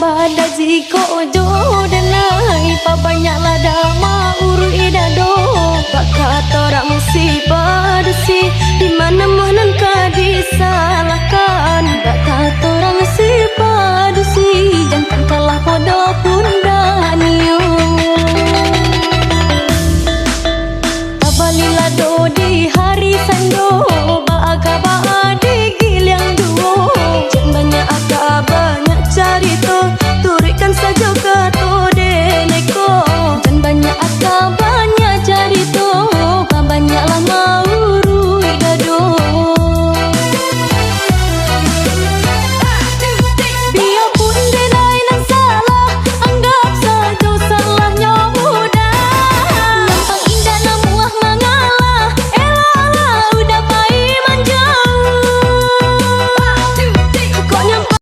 pada ziko jodanai pa banyak lada mauru idado bakat orang si padusi di mana mohon kadi salah